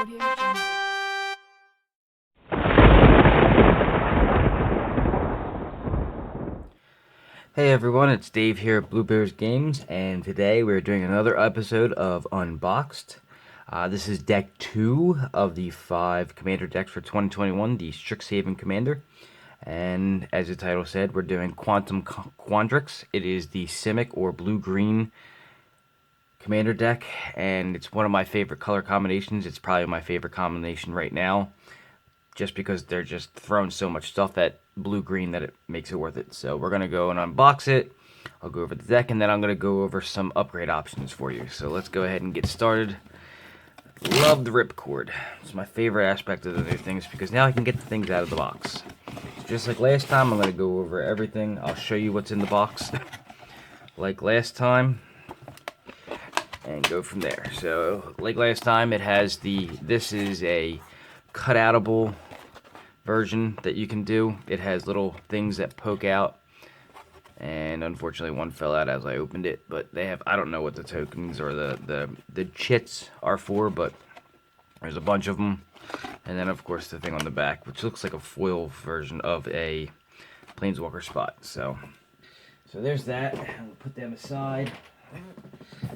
Hey everyone, it's Dave here at bluebearsgames, and today we're doing another episode of Unboxed. This is deck 2 of the 5 Commander decks for 2021, the Strixhaven Commander. And as the title said, we're doing Quantum Quandrix. It is the Simic or blue-green Commander deck, and it's one of my favorite color combinations. It's probably my favorite combination right now, just because they're just throwing so much stuff at blue-green that it makes it worth it. So we're going to go and unbox it. I'll go over the deck, and then I'm going to go over some upgrade options for you. So let's go ahead and get started. Love the ripcord. It's my favorite aspect of the new things, because now I can get the things out of the box. Just like last time, I'm going to go over everything. I'll show you what's in the box like last time, and go from there. So like last time, it has this is a cutoutable version that you can do. It has little things that poke out, and unfortunately one fell out as I opened it, but they have, I don't know what the tokens or the chits are for, but there's a bunch of them. And then of course the thing on the back, which looks like a foil version of a planeswalker spot. So there's that. We'll put them aside,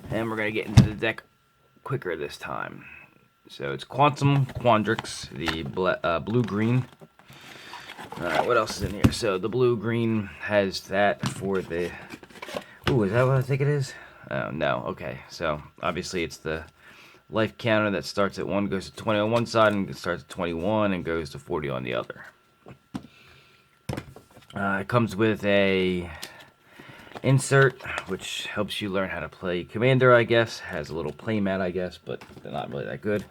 and we're gonna get into the deck quicker this time. So it's Quantum Quandrix, the blue-green. Alright, what else is in here? So the blue-green has that for the... Ooh, is that what I think it is? Oh, no. Okay, so obviously it's the life counter that starts at 1, goes to 20 on one side, and starts at 21 and goes to 40 on the other. It comes with a insert, which helps you learn how to play Commander, I guess. Has a little playmat, I guess, but they're not really that good.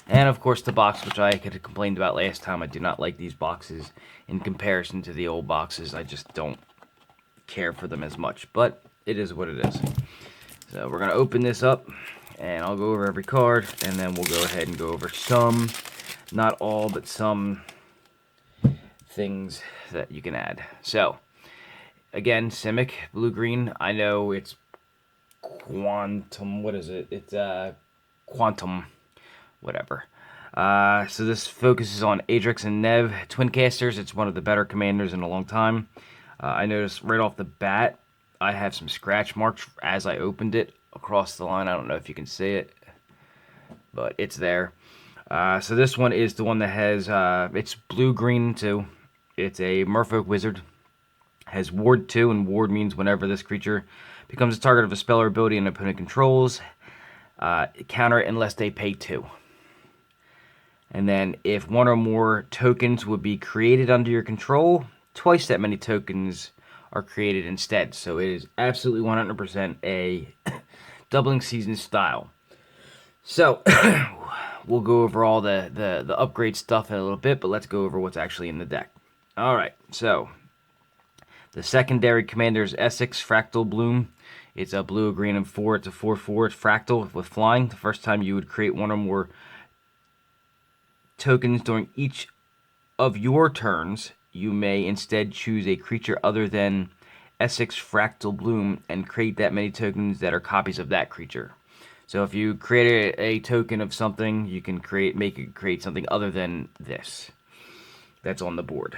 And of course the box, which I had complained about last time. I do not like these boxes in comparison to the old boxes. I just don't care for them as much, but it is what it is. So we're going to open this up, and I'll go over every card, and then we'll go ahead and go over some, not all, but some things that you can add. So again, Simic, blue-green. I know it's Quantum, what is it? It's Quantum, whatever. So this focuses on Adrix and Nev, twin casters. It's one of the better commanders in a long time. I noticed right off the bat, I have some scratch marks as I opened it across the line. I don't know if you can see it, but it's there. So this one is the one that has, it's blue-green too. It's a Merfolk Wizard. Has Ward 2, and Ward means whenever this creature becomes a target of a spell or ability an opponent controls, counter it unless they pay 2. And then if one or more tokens would be created under your control, twice that many tokens are created instead. So it is absolutely 100% a doubling season style. So we'll go over all the upgrade stuff in a little bit, but let's go over what's actually in the deck. Alright, so the secondary commander is Essex Fractal Bloom. It's a blue, green, and 4. It's a 4/4. It's fractal with flying. The first time you would create one or more tokens during each of your turns, you may instead choose a creature other than Essex Fractal Bloom and create that many tokens that are copies of that creature. So if you create a token of something, you can make it create something other than this that's on the board.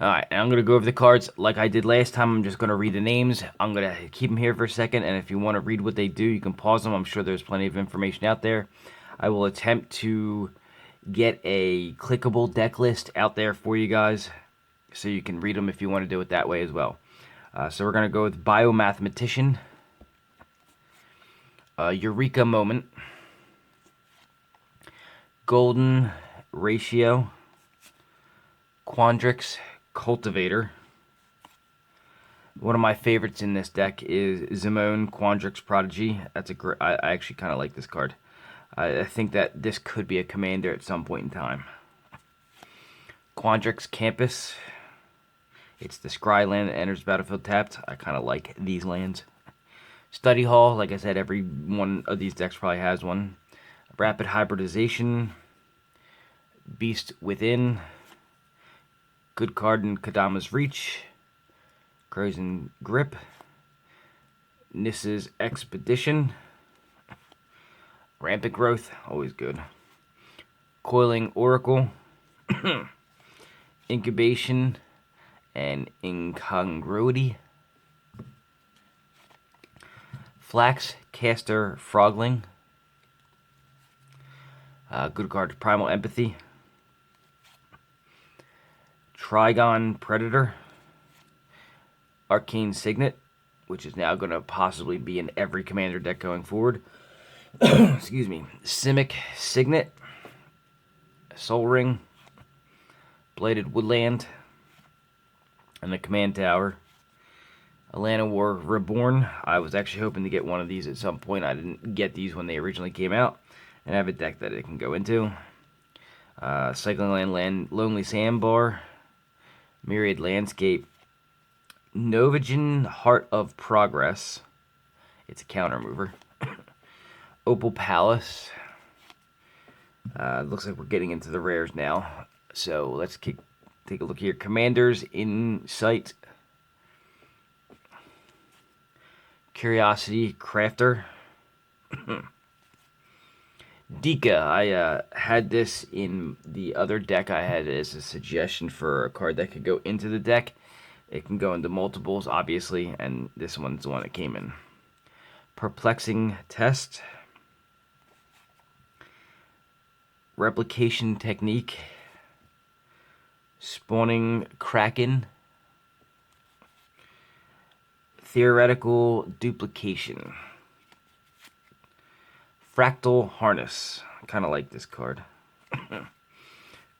Alright, and I'm going to go over the cards like I did last time. I'm just going to read the names. I'm going to keep them here for a second, and if you want to read what they do, you can pause them. I'm sure there's plenty of information out there. I will attempt to get a clickable deck list out there for you guys, so you can read them if you want to do it that way as well. So we're going to go with Biomathematician, Eureka Moment, Golden Ratio, Quandrix Cultivator. One of my favorites in this deck is Zimone Quandrix Prodigy. That's I actually kind of like this card. I think that this could be a commander at some point in time. Quandrix Campus. It's the scry land that enters battlefield tapped. I kind of like these lands. Study Hall. Like I said, every one of these decks probably has one. Rapid Hybridization. Beast Within. Good card in Kadama's Reach. Crozen Grip. Nissa's Expedition. Rampant Growth, always good. Coiling Oracle, Incubation, and Incongruity. Flax Caster Frogling. Good card, Primal Empathy. Trigon Predator. Arcane Signet, which is now going to possibly be in every commander deck going forward. Excuse me. Simic Signet. Soul Ring. Blighted Woodland. And the Command Tower. Atlanta War Reborn. I was actually hoping to get one of these at some point. I didn't get these when they originally came out. And I have a deck that it can go into. Cycling Land, Lonely Sandbar. Myriad Landscape. Novagen Heart of Progress. It's a counter mover. Opal Palace. Looks like we're getting into the rares now. So let's take a look here. Commander's Insight. Curiosity Crafter. Dika. I had this in the other deck I had as a suggestion for a card that could go into the deck. It can go into multiples, obviously, and this one's the one that came in. Perplexing Test. Replication Technique. Spawning Kraken. Theoretical Duplication. Fractal Harness. I kind of like this card.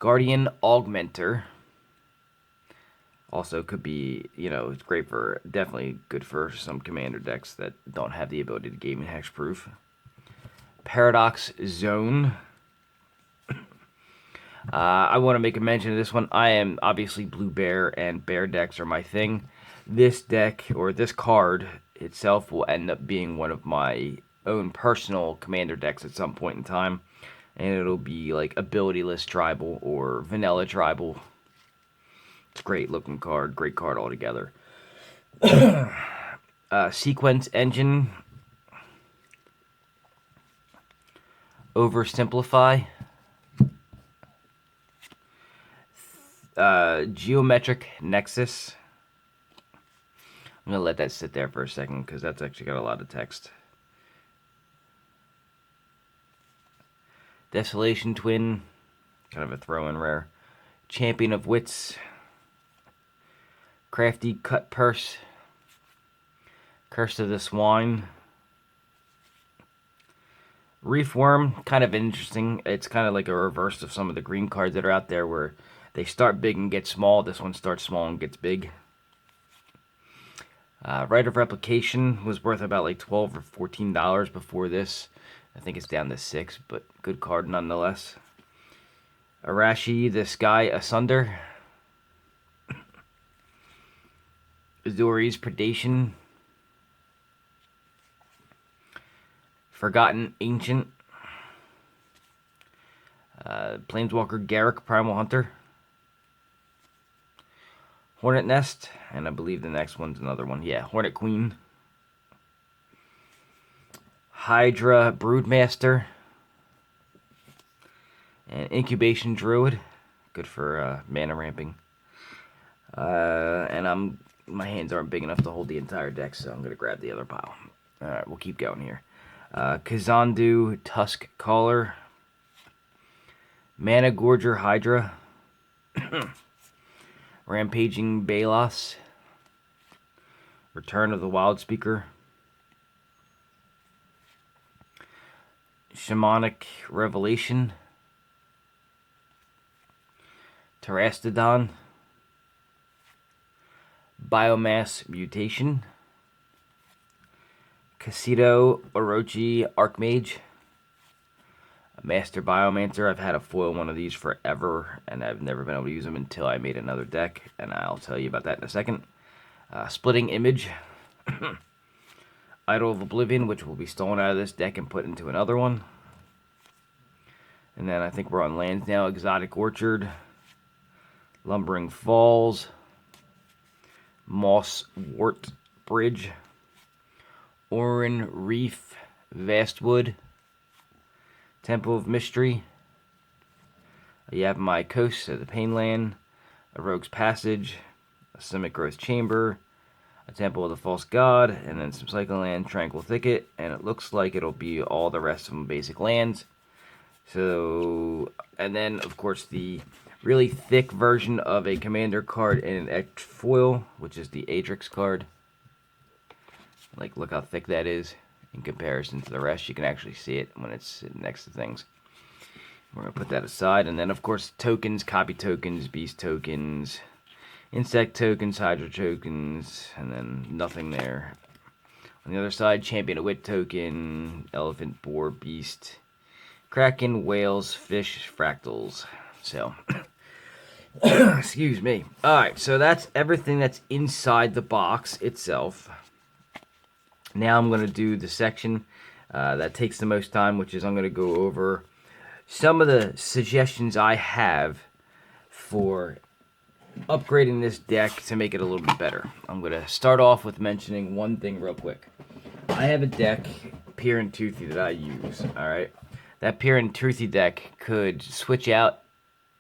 Guardian Augmenter. Also could be, it's great for, definitely good for some commander decks that don't have the ability to game in hexproof. Paradox Zone. I want to make a mention of this one. I am obviously blue bear, and bear decks are my thing. This deck, or this card itself, will end up being one of my own personal commander decks at some point in time. And it'll be like abilityless tribal or vanilla tribal. It's a great looking card, great card altogether. Sequence Engine. Oversimplify. Geometric Nexus. I'm going to let that sit there for a second because that's actually got a lot of text. Desolation Twin. Kind of a throw-in rare. Champion of Wits. Crafty Cut Purse. Curse of the Swine. Reef Worm, kind of interesting. It's kind of like a reverse of some of the green cards that are out there where they start big and get small. This one starts small and gets big. Right of Replication was worth about like $12 or $14 before this. I think it's down to $6, but good card nonetheless. Arashi, the Sky Asunder. Azori's Predation. Forgotten Ancient. Planeswalker Garruk, Primal Hunter. Hornet Nest, and I believe the next one's another one. Yeah, Hornet Queen. Hydra Broodmaster. And Incubation Druid. Good for mana ramping. And my hands aren't big enough to hold the entire deck, so I'm going to grab the other pile. Alright, we'll keep going here. Kazandu Tusk Caller. Mana Gorger Hydra. Rampaging Balos. Return of the Wild Speaker. Shamanic Revelation. Terastodon. Biomass Mutation. Casito Orochi Archmage. Master Biomancer. I've had a foil one of these forever, and I've never been able to use them until I made another deck, and I'll tell you about that in a second. Splitting Image. Idol of Oblivion, which will be stolen out of this deck and put into another one. And then I think we're on lands now. Exotic Orchard. Lumbering Falls. Moss Wart Bridge. Orin Reef Vastwood. Temple of Mystery. You have my Coast of the Painland, a Rogue's Passage, a Simic Growth Chamber, a Temple of the False God, and then some Cycle Land, Tranquil Thicket, and it looks like it'll be all the rest of them basic lands. So, and then of course the really thick version of a commander card in an X foil, which is the Adrix card. Like, look how thick that is in comparison to the rest. You can actually see it when it's sitting next to things. We're going to put that aside. And then, of course, tokens, copy tokens, beast tokens, insect tokens, hydra tokens, and then nothing there. On the other side, champion of wit token, elephant, boar, beast, kraken, whales, fish, fractals. So, excuse me. Alright, so that's everything that's inside the box itself. Now I'm going to do the section that takes the most time, which is I'm going to go over some of the suggestions I have for upgrading this deck to make it a little bit better. I'm going to start off with mentioning one thing real quick. I have a deck, Pir Toothy, that I use, alright? That Pir Toothy deck could switch out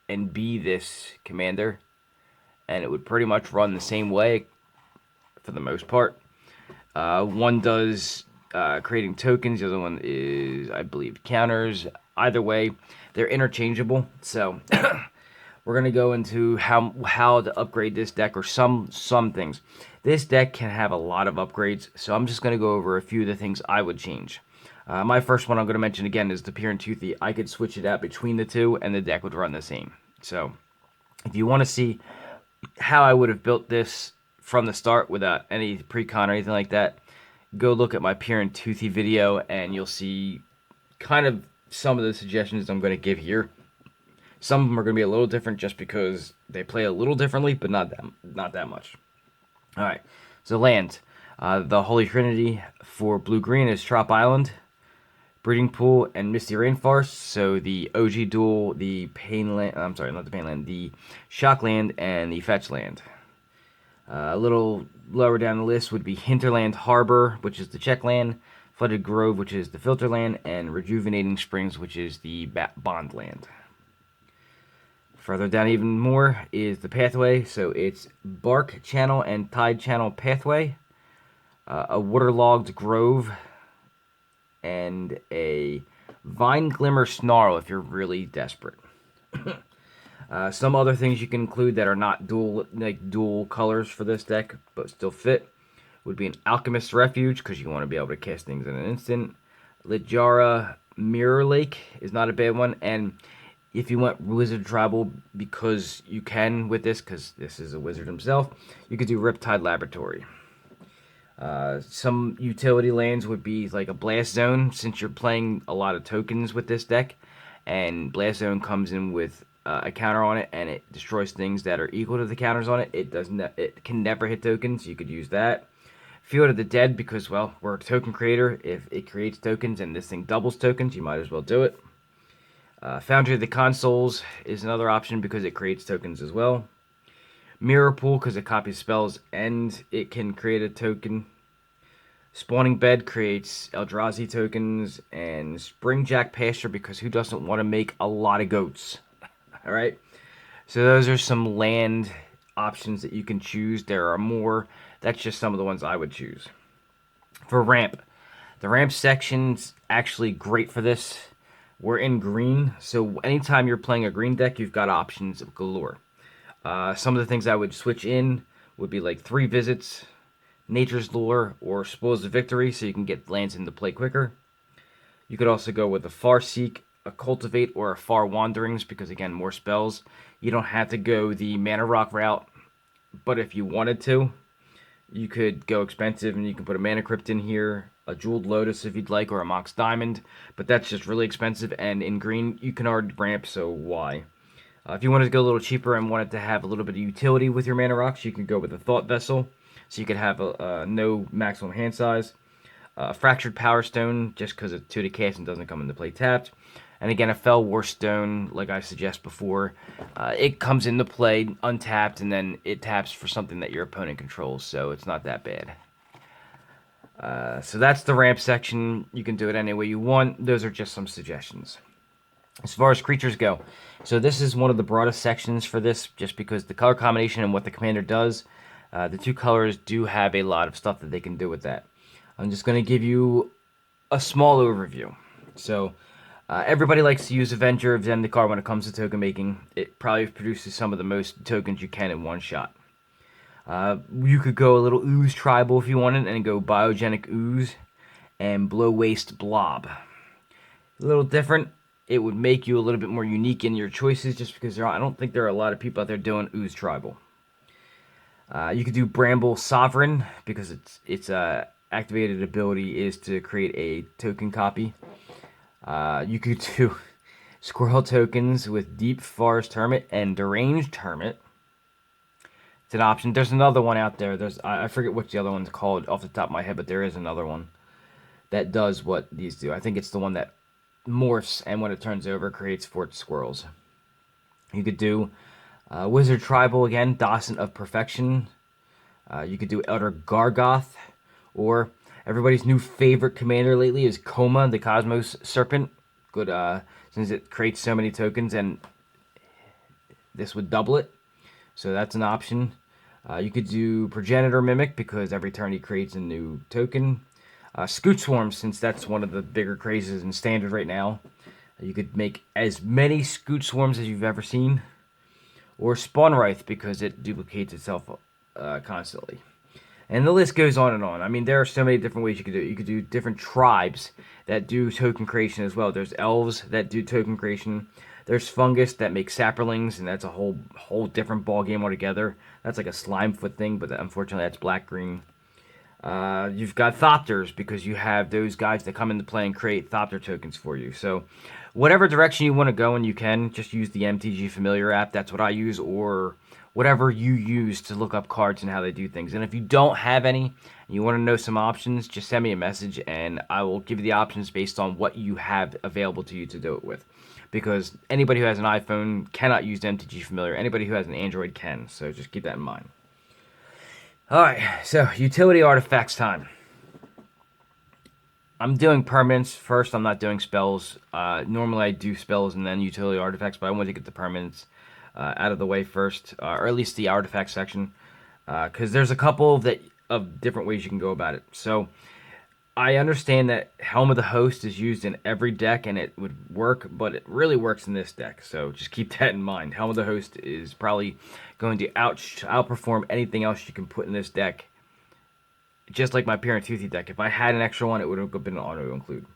and be this commander, and it would pretty much run the same way for the most part. One does creating tokens, the other one is, I believe, counters. Either way, they're interchangeable. So we're gonna go into how to upgrade this deck, or some things. This deck can have a lot of upgrades, so I'm just gonna go over a few of the things I would change. My first one I'm gonna mention again is the Pir Toothy. I could switch it out between the two, and the deck would run the same. So if you want to see how I would have built this from the start without any precon or anything like that, go look at my Pir Toothy video, and you'll see kind of some of the suggestions I'm going to give here. Some of them are going to be a little different just because they play a little differently, but not that much. All right, so land. The Holy Trinity for blue-green is Trop Island, Breeding Pool, and Misty Rainforest. So the OG duel, the Painland, I'm sorry, not the Painland, the Shock Land, and the Fetch Land. A little lower down the list would be Hinterland Harbor, which is the check land, Flooded Grove, which is the filter land, and Rejuvenating Springs, which is the bond land. Further down even more is the pathway, so it's Bark Channel and Tide Channel Pathway, a Waterlogged Grove, and a Vine Glimmer Snarl if you're really desperate. Some other things you can include that are not dual colors for this deck, but still fit, would be an Alchemist's Refuge, because you want to be able to cast things in an instant. Littjara Mirror Lake is not a bad one, and if you want Wizard Tribal, because you can with this, because this is a wizard himself, you could do Riptide Laboratory. Some utility lands would be like a Blast Zone, since you're playing a lot of tokens with this deck, and Blast Zone comes in with a counter on it, and it destroys things that are equal to the counters on it. It can never hit tokens. You could use that. Field of the Dead, because, well, we're a token creator. If it creates tokens and this thing doubles tokens, you might as well do it. Foundry of the Consoles is another option because it creates tokens as well. Mirror Pool, because it copies spells and it can create a token. Spawning Bed creates Eldrazi tokens. And Springjack Pasture, because who doesn't want to make a lot of goats? Alright, so those are some land options that you can choose. There are more. That's just some of the ones I would choose. For ramp, the ramp section's actually great for this. We're in green, so anytime you're playing a green deck, you've got options of galore. Some of the things I would switch in would be like 3 Visits, Nature's Lure, or Spoils of Victory, so you can get lands into play quicker. You could also go with a Farseek, a Cultivate, or a Far Wanderings, because again, more spells. You don't have to go the Mana Rock route, but if you wanted to, you could go expensive and you can put a Mana Crypt in here, a Jeweled Lotus if you'd like, or a Mox Diamond, but that's just really expensive, and in green you can already ramp, so why? If you wanted to go a little cheaper and wanted to have a little bit of utility with your Mana Rocks, you could go with a Thought Vessel, so you could have no maximum hand size. Fractured Power Stone, just because it's 2 to cast and doesn't come into play tapped. And again, a Fell War Stone, like I suggested before, it comes into play untapped, and then it taps for something that your opponent controls, so it's not that bad. So that's the ramp section. You can do it any way you want. Those are just some suggestions. As far as creatures go, so this is one of the broadest sections for this, just because the color combination and what the commander does. The two colors do have a lot of stuff that they can do with that. I'm just going to give you a small overview. So, everybody likes to use Avenger of Zendikar when it comes to token making. It probably produces some of the most tokens you can in one shot. You could go a little ooze tribal if you wanted, and go biogenic ooze and blow waste blob. A little different. It would make you a little bit more unique in your choices, just because I don't think there are a lot of people out there doing ooze tribal. You could do bramble sovereign because its activated ability is to create a token copy. You could do squirrel tokens with deep forest hermit and deranged hermit. It's an option. There's another one out there. I forget what the other one's called off the top of my head, but there is another one that does what these do. I think it's the one that morphs, and when it turns over, creates fort squirrels. You could do wizard tribal again, Dawson of Perfection. You could do Elder Gargoth, or everybody's new favorite commander lately is Koma, the Cosmos Serpent. Good, since it creates so many tokens, and this would double it. So that's an option. You could do Progenitor Mimic because every turn he creates a new token. Scoot Swarm, since that's one of the bigger crazes in Standard right now. You could make as many Scoot Swarms as you've ever seen. Or Spawn Wraith because it duplicates itself constantly. And the list goes on and on. I mean, there are so many different ways you could do it. You could do different tribes that do token creation as well. There's elves that do token creation. There's fungus that makes sapperlings, and that's a whole different ball game altogether. That's like a slime foot thing, but unfortunately that's black-green. You've got Thopters because you have those guys that come into play and create Thopter tokens for you. So whatever direction you want to go, and you can just use the MTG Familiar app. That's what I use, or whatever you use to look up cards and how they do things. And if you don't have any and you want to know some options, just send me a message and I will give you the options based on what you have available to you to do it with. Because anybody who has an iPhone cannot use MTG Familiar. Anybody who has an Android can. So just keep that in mind. Alright, so utility artifacts time. I'm doing permanents first. I'm not doing spells. Normally I do spells and then utility artifacts, but I wanted to get the permanents out of the way first, or at least the artifact section, because there's a couple of different ways you can go about it. So I understand that Helm of the Host is used in every deck and it would work, but it really works in this deck. So just keep that in mind. Helm of the Host is probably going to outperform anything else you can put in this deck. Just like my Pir Toothy deck. If I had an extra one, it would have been an auto include.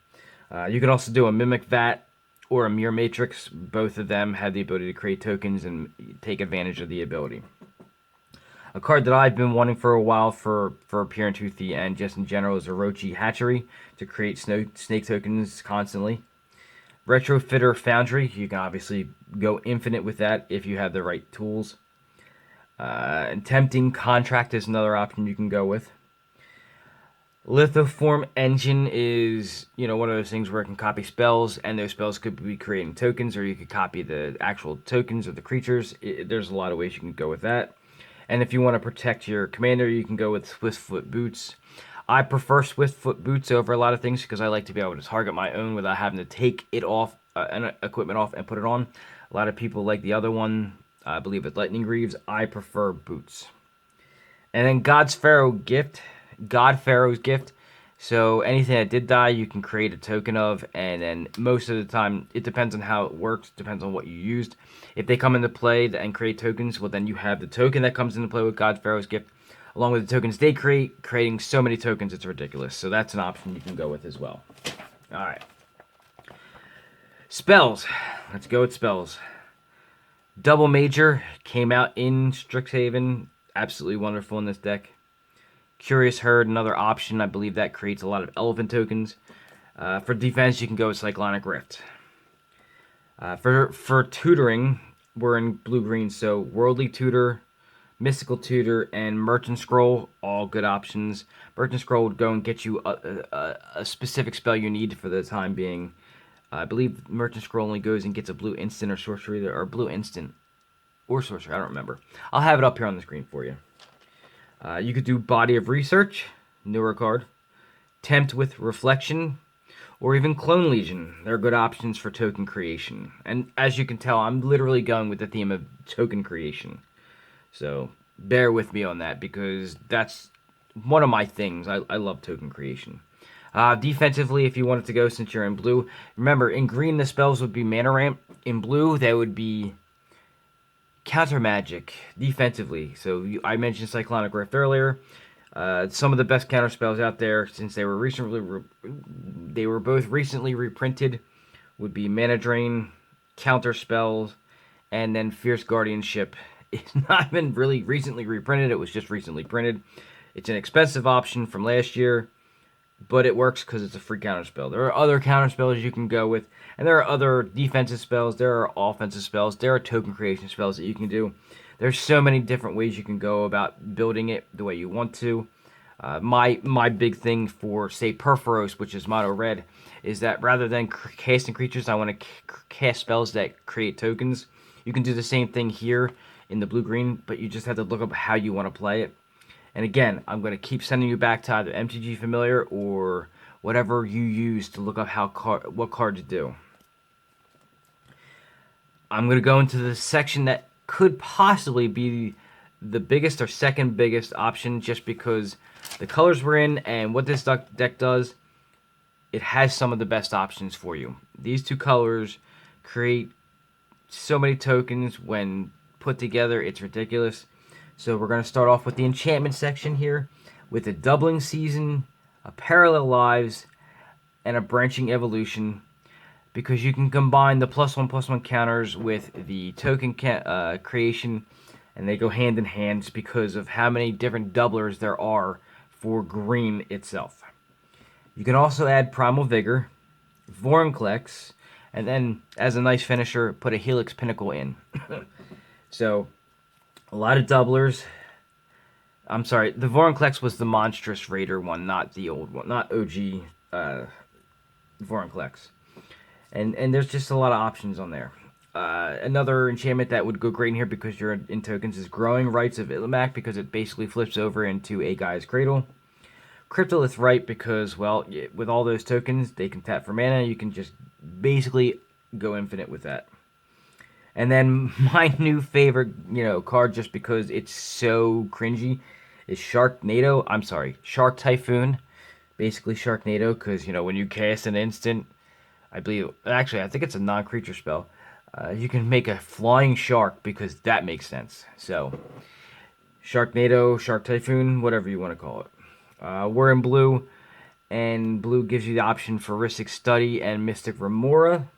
You can also do a Mimic Vat or a Mirror Matrix. Both of them have the ability to create tokens and take advantage of the ability. A card that I've been wanting for a while for Pir Toothy and just in general is Orochi Hatchery to create snake tokens constantly. Retrofitter Foundry, you can obviously go infinite with that if you have the right tools. And Tempting Contract is another option you can go with. Lithoform Engine is, one of those things where it can copy spells, and those spells could be creating tokens, or you could copy the actual tokens of the creatures. There's a lot of ways you can go with that. And if you want to protect your commander, you can go with Swiftfoot Boots. I prefer Swiftfoot Boots over a lot of things because I like to be able to target my own without having to take it off, equipment off, and put it on. A lot of people like the other one. I believe it's Lightning Greaves. I prefer Boots. And then God's Pharaoh's Gift. So anything that did die, you can create a token of, and then most of the time, it depends on how it works, depends on what you used. If they come into play and create tokens, well then you have the token that comes into play with God's Pharaoh's Gift, along with the tokens they create, creating so many tokens, it's ridiculous. So that's an option you can go with as well. Alright. Spells. Let's go with spells. Double Major came out in Strixhaven. Absolutely wonderful in this deck. Curious Herd, another option. I believe that creates a lot of elephant tokens. For defense, you can go with Cyclonic Rift. For tutoring, we're in blue-green, so Worldly Tutor, Mystical Tutor, and Merchant Scroll, all good options. Merchant Scroll would go and get you a specific spell you need for the time being. I believe Merchant Scroll only goes and gets a blue instant or sorcery, or blue instant or sorcery, I don't remember. I'll have it up here on the screen for you. You could do Body of Research, newer card. Tempt with Reflection, or even Clone Legion. They're good options for token creation. And as you can tell, I'm literally going with the theme of token creation. So bear with me on that, because that's one of my things. I love token creation. Defensively, if you wanted to go, since you're in blue, remember, in green the spells would be mana ramp. In blue, they would be counter magic defensively. So I mentioned Cyclonic Rift earlier. Some of the best counter spells out there, since they were both recently reprinted, would be Mana Drain, counter spells, and then Fierce Guardianship. It's not been really recently reprinted. It was just recently printed. It's an expensive option from last year, but it works because it's a free counter spell. There are other counter spells you can go with, and there are other defensive spells, there are offensive spells, there are token creation spells that you can do. There's so many different ways you can go about building it the way you want to. My big thing for, say, Purphoros, which is mono red, is that rather than casting creatures, I want to cast spells that create tokens. You can do the same thing here in the blue-green, but you just have to look up how you want to play it. And again, I'm going to keep sending you back to either MTG Familiar or whatever you use to look up what cards do. I'm going to go into the section that could possibly be the biggest or second biggest option, just because the colors we're in and what this deck does, it has some of the best options for you. These two colors create so many tokens when put together, it's ridiculous. So we're going to start off with the enchantment section here, with a doubling season, a parallel lives, and a branching evolution, because you can combine the +1/+1 counters with the token creation, and they go hand in hand because of how many different doublers there are for green itself. You can also add Primal Vigor, Vorinclex, and then as a nice finisher, put a Helix Pinnacle in. So a lot of doublers. I'm sorry, the Vorinclex was the Monstrous Raider one, not the old one, not OG Vorinclex. And there's just a lot of options on there. Another enchantment that would go great in here because you're in tokens is Growing Rites of Illimac, because it basically flips over into a Guy's Cradle. Cryptolith Rite, because, well, with all those tokens, they can tap for mana. You can just basically go infinite with that. And then my new favorite, card, just because it's so cringy, is Shark Typhoon. Basically Sharknado, because, when you cast an instant, I think it's a non-creature spell. You can make a flying shark, because that makes sense. So, Sharknado, Shark Typhoon, whatever you want to call it. We're in blue, and blue gives you the option for Rhystic Study and Mystic Remora.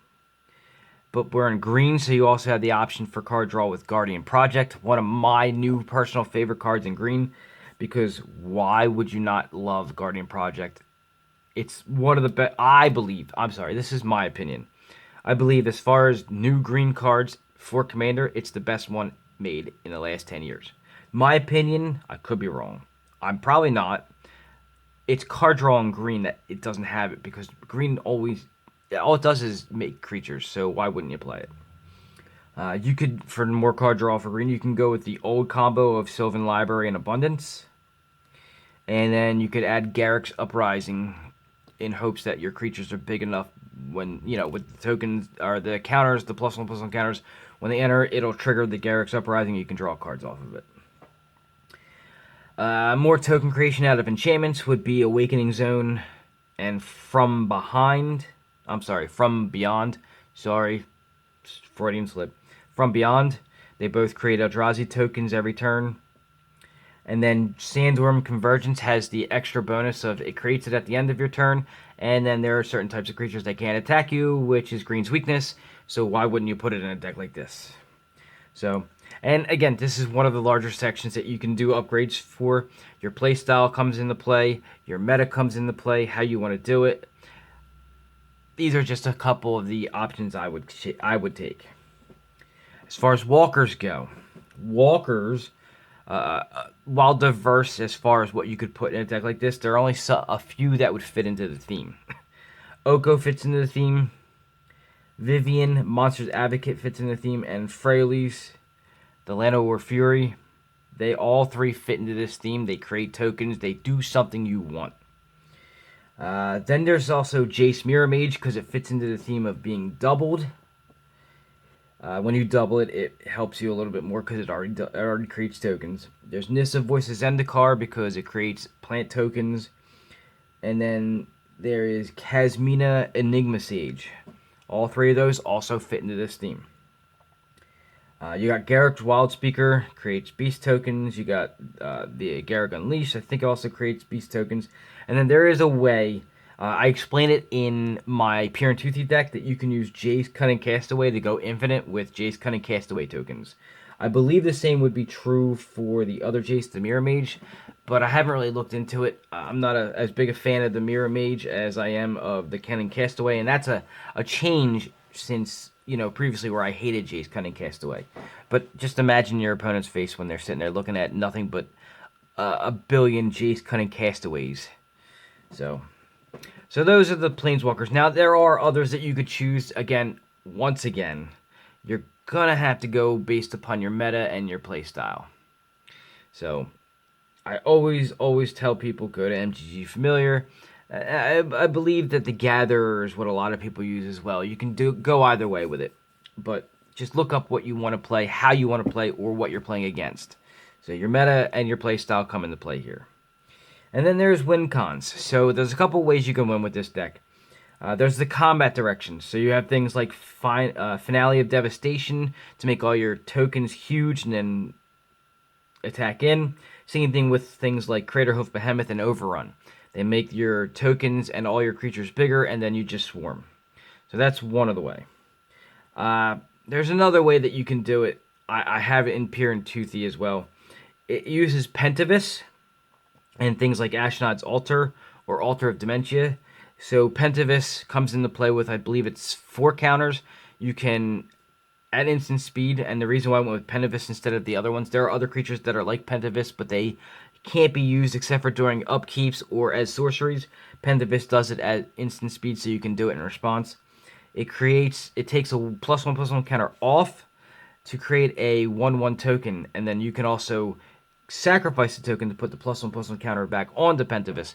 But we're in green, so you also have the option for card draw with Guardian Project, one of my new personal favorite cards in green, because why would you not love Guardian Project? It's one of the best, I believe. I'm sorry, this is my opinion. I believe as far as new green cards for Commander, it's the best one made in the last 10 years. My opinion, I could be wrong. I'm probably not. It's card draw in green that it doesn't have it, because green all it does is make creatures, so why wouldn't you play it? You could, for more card draw for green, you can go with the old combo of Sylvan Library and Abundance. And then you could add Garruk's Uprising in hopes that your creatures are big enough when, with the tokens, or the counters, the +1/+1 counters, when they enter, it'll trigger the Garruk's Uprising. You can draw cards off of it. More token creation out of enchantments would be Awakening Zone and From Beyond. Sorry, Freudian slip. From Beyond. They both create Eldrazi tokens every turn. And then Sandworm Convergence has the extra bonus of it creates it at the end of your turn. And then there are certain types of creatures that can't attack you, which is green's weakness. So why wouldn't you put it in a deck like this? So, and again, this is one of the larger sections that you can do upgrades for. Your playstyle comes into play. Your meta comes into play. How you want to do it. These are just a couple of the options I would take. As far as walkers go, while diverse as far as what you could put in a deck like this, there are only a few that would fit into the theme. Oko fits into the theme. Vivian, Monsters Advocate, fits into the theme. And Freyalise, the Llanowar Fury, they all three fit into this theme. They create tokens. They do something you want. Then there's also Jace Mirror Mage because it fits into the theme of being doubled. When you double it, it helps you a little bit more because it already creates tokens. There's Nissa Voices Zendikar because it creates plant tokens. And then there is Kasmina Enigma Sage. All three of those also fit into this theme. You got Garrick Wildspeaker, creates beast tokens. You got the Garrick Unleashed, I think it also creates beast tokens. And then there is a way, I explain it in my Pir Toothy deck, that you can use Jace Cunning Castaway to go infinite with Jace Cunning Castaway tokens. I believe the same would be true for the other Jace, the Mirror Mage, but I haven't really looked into it. I'm not as big a fan of the Mirror Mage as I am of the Cunning Castaway, and that's a change since, previously where I hated Jace Cunning Castaway. But just imagine your opponent's face when they're sitting there looking at nothing but a billion Jace Cunning Castaways. So those are the Planeswalkers. Now, there are others that you could choose. Once again, you're going to have to go based upon your meta and your playstyle. So, I always tell people, go to MTG Familiar. I believe that the Gatherer is what a lot of people use as well. You can go either way with it. But just look up what you want to play, how you want to play, or what you're playing against. So your meta and your playstyle come into play here. And then there's win cons. So there's a couple ways you can win with this deck. There's the combat directions. So you have things like Finale of Devastation to make all your tokens huge and then attack in. Same thing with things like Craterhoof Behemoth and Overrun. They make your tokens and all your creatures bigger, and then you just swarm. So that's one of the way. There's another way that you can do it. I have it in Pir Toothy as well. It uses Pentavis and things like Ashnod's Altar or Altar of Dementia. So Pentavis comes into play with, I believe it's 4 counters. You can add instant speed, and the reason why I went with Pentavis instead of the other ones, there are other creatures that are like Pentavis, but they can't be used except for during upkeeps or as sorceries. Pentavis does it at instant speed, so you can do it in response. It takes a +1/+1 counter off to create a 1/1 token, and then you can also sacrifice the token to put the +1/+1 counter back onto Pentavis.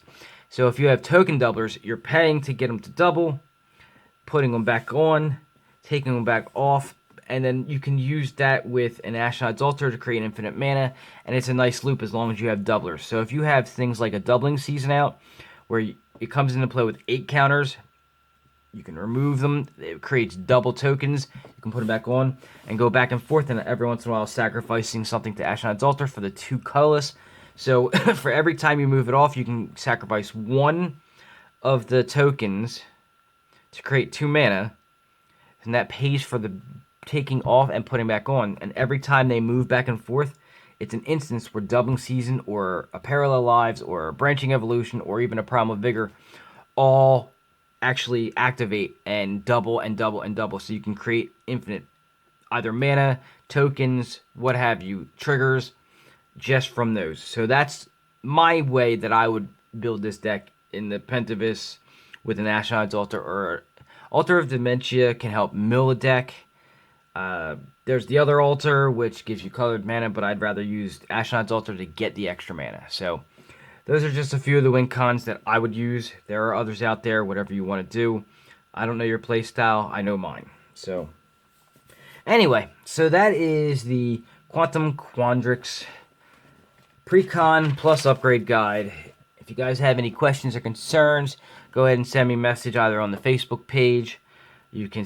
So if you have token doublers, you're paying to get them to double, putting them back on, taking them back off, and then you can use that with an Ashnod's Altar to create infinite mana, and it's a nice loop as long as you have doublers. So if you have things like a doubling season out, where it comes into play with 8 counters, you can remove them. It creates double tokens. You can put them back on and go back and forth, and every once in a while sacrificing something to Ashnod's Altar for the 2 colorless. So for every time you move it off, you can sacrifice 1 of the tokens to create 2 mana, and that pays for the taking off and putting back on. And every time they move back and forth, it's an instance where Doubling Season or a Parallel Lives or a Branching Evolution or even a Primal Vigor all actually activate and double and double and double. So you can create infinite either mana, tokens, what have you, triggers, just from those. So that's my way that I would build this deck in the Pentavis with an Ashnod's Altar, or Altar of Dementia can help mill a deck. There's the other altar, which gives you colored mana, but I'd rather use Ashnod's Altar to get the extra mana. So those are just a few of the win cons that I would use. There are others out there, whatever you want to do. I don't know your play style. I know mine. So anyway, so that is the Quantum Quandrix Precon plus Upgrade Guide. If you guys have any questions or concerns, go ahead and send me a message either on the Facebook page. You can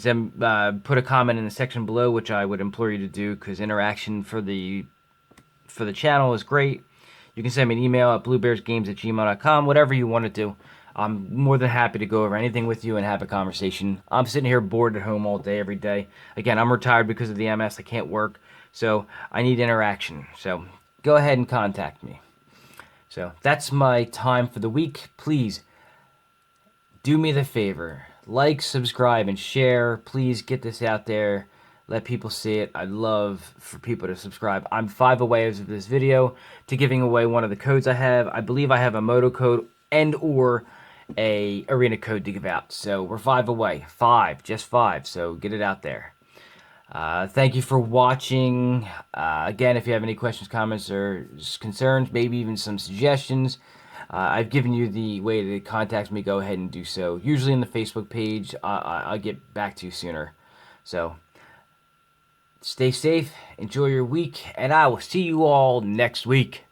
put a comment in the section below, which I would implore you to do, because interaction for the channel is great. You can send me an email at bluebearsgames@gmail.com, whatever you want to do. I'm more than happy to go over anything with you and have a conversation. I'm sitting here bored at home all day, every day. Again, I'm retired because of the MS. I can't work, so I need interaction. So go ahead and contact me. So that's my time for the week. Please do me the favor. Like, subscribe, and share. Please get this out there. Let people see it. I'd love for people to subscribe. I'm 5 away as of this video to giving away one of the codes I have. I believe I have a Moto code and or a arena code to give out. So we're 5 away. 5. Just 5. So get it out there. Thank you for watching. Again, if you have any questions, comments, or concerns, maybe even some suggestions, I've given you the way to contact me. Go ahead and do so. Usually in the Facebook page. I'll get back to you sooner. So stay safe, enjoy your week, and I will see you all next week.